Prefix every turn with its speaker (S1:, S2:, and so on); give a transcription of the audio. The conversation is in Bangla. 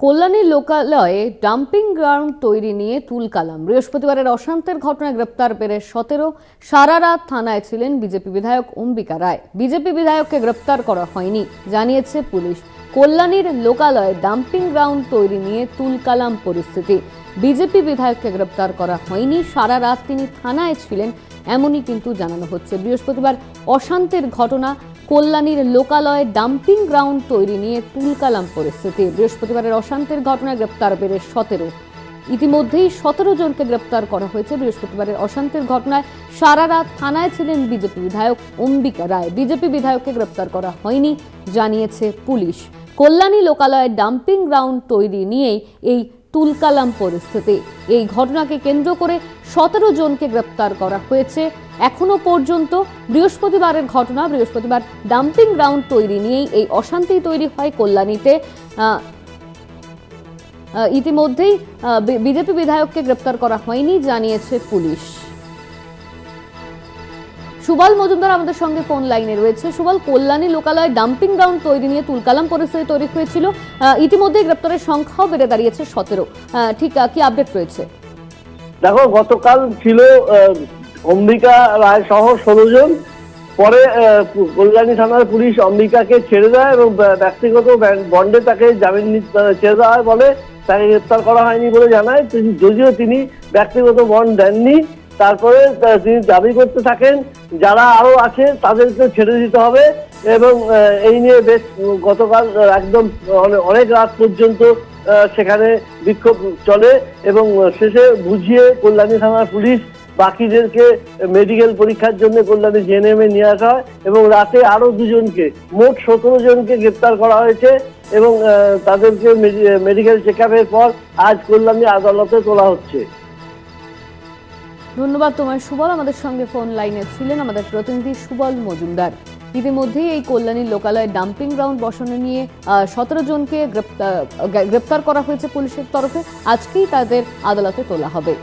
S1: কল্যাণী লোকালয়ে ডাম্পিং গ্রাউন্ড তৈরি নিয়ে তুলকালাম। বৃহস্পতিবারের অশান্তের ঘটনায় গ্রেপ্তার পেরে 17। সারা রাত থানায় ছিলেন বিজেপি বিধায়ক অম্বিকা রায়। বিজেপি বিধায়ককে গ্রেপ্তার করা হয়নি জানিয়েছে পুলিশ। কল্যাণীর লোকালয়ে ডাম্পিং গ্রাউন্ড তৈরি নিয়ে তুলকালাম পরিস্থিতি। বিজেপি বিধায়ককে গ্রেপ্তার করা হয়নি, সারা রাত তিনি থানায় ছিলেন এমনই কিন্তু জানানো হচ্ছে। বৃহস্পতিবার অশান্তির ঘটনা, কল্যাণীর লোকালয়ে ডাম্পিং গ্রাউন্ড তৈরি নিয়ে তুলকালাম পরিস্থিতি। বৃহস্পতিবারের অশান্তির ঘটনায় গ্রেপ্তার বেড়ে 17। ইতিমধ্যেই 17 জনকে গ্রেপ্তার করা হয়েছে। বৃহস্পতিবারের অশান্তির ঘটনায় সারা রাত থানায় ছিলেন বিজেপি বিধায়ক অম্বিকা রায়। বিজেপি বিধায়ককে গ্রেপ্তার করা হয়নি জানিয়েছে পুলিশ। কল্যাণী লোকালয়ে ডাম্পিং গ্রাউন্ড তৈরি নিয়েই এই তুলকালাম পরিস্থিতি। এই ঘটনাকে কেন্দ্র করে 17 জনকে গ্রেপ্তার করা হয়েছে এখনো পর্যন্ত। বৃহস্পতিবারের ঘটনা, বৃহস্পতিবার ডাম্পিং গ্রাউন্ড তৈরি নিয়েই এই অশান্তি তৈরি হয় কল্যাণীতে। ইতিমধ্যেই বিজেপি বিধায়ককে গ্রেপ্তার করা হয়নি জানিয়েছে পুলিশ। সুবল মজুমদার আমাদের সঙ্গে ফোন লাইনে রয়েছে। সুবল, কল্যাণী লোকালয়ে ডাম্পিং গ্রাউন্ড তৈরি নিয়ে তুলকালাম পরিস্থিতি তৈরি হয়েছিল, ইতিমধ্যে গ্রেপ্তারের সংখ্যাও বেড়ে দাঁড়িয়েছে 17। ঠিক কি আপডেট রয়েছে?
S2: দেখো, গতকাল ছিল অম্বিকা রায় সহ 16 জন। পরে কল্যাণী থানার পুলিশ অম্বিকাকে ছেড়ে দেয় এবং ব্যক্তিগত বন্ডে তাকে জামিন ছেড়ে দেওয়া হয় বলে তাকে গ্রেপ্তার করা হয়নি বলে জানায়। যদিও তিনি ব্যক্তিগত বন্ড দেননি, তারপরে তিনি দাবি করতে থাকেন যারা আরো আছে তাদেরকে ছেড়ে দিতে হবে এবং এই নিয়ে বেশ গতকাল একদম অনেক রাত পর্যন্ত সেখানে বিক্ষোভ চলে এবং শেষে বুঝিয়ে কল্যাণী থানার পুলিশ বাকিদেরকে মেডিকেল পরীক্ষার জন্য কল্যাণী জেএনএমে নিয়ে আসা হয় এবং রাতে আরো 2 জনকে, মোট 17 জনকে গ্রেপ্তার করা হয়েছে এবং তাদেরকে মেডিকেল চেকআপের পর আজ কল্যাণী আদালতে তোলা হচ্ছে।
S1: ধন্যবাদ তোমায় সুবল। আমাদের সঙ্গে ফোন লাইনে ছিলেন আমাদের প্রতিনিধি সুবল মজুমদার। ইতিমধ্যেই এই কল্যাণী লোকালয়ে ডাম্পিং গ্রাউন্ড বসানো নিয়ে 17 জনকে গ্রেপ্তার করা হয়েছে পুলিশের তরফে। আজকেই তাদের আদালতে তোলা হবে।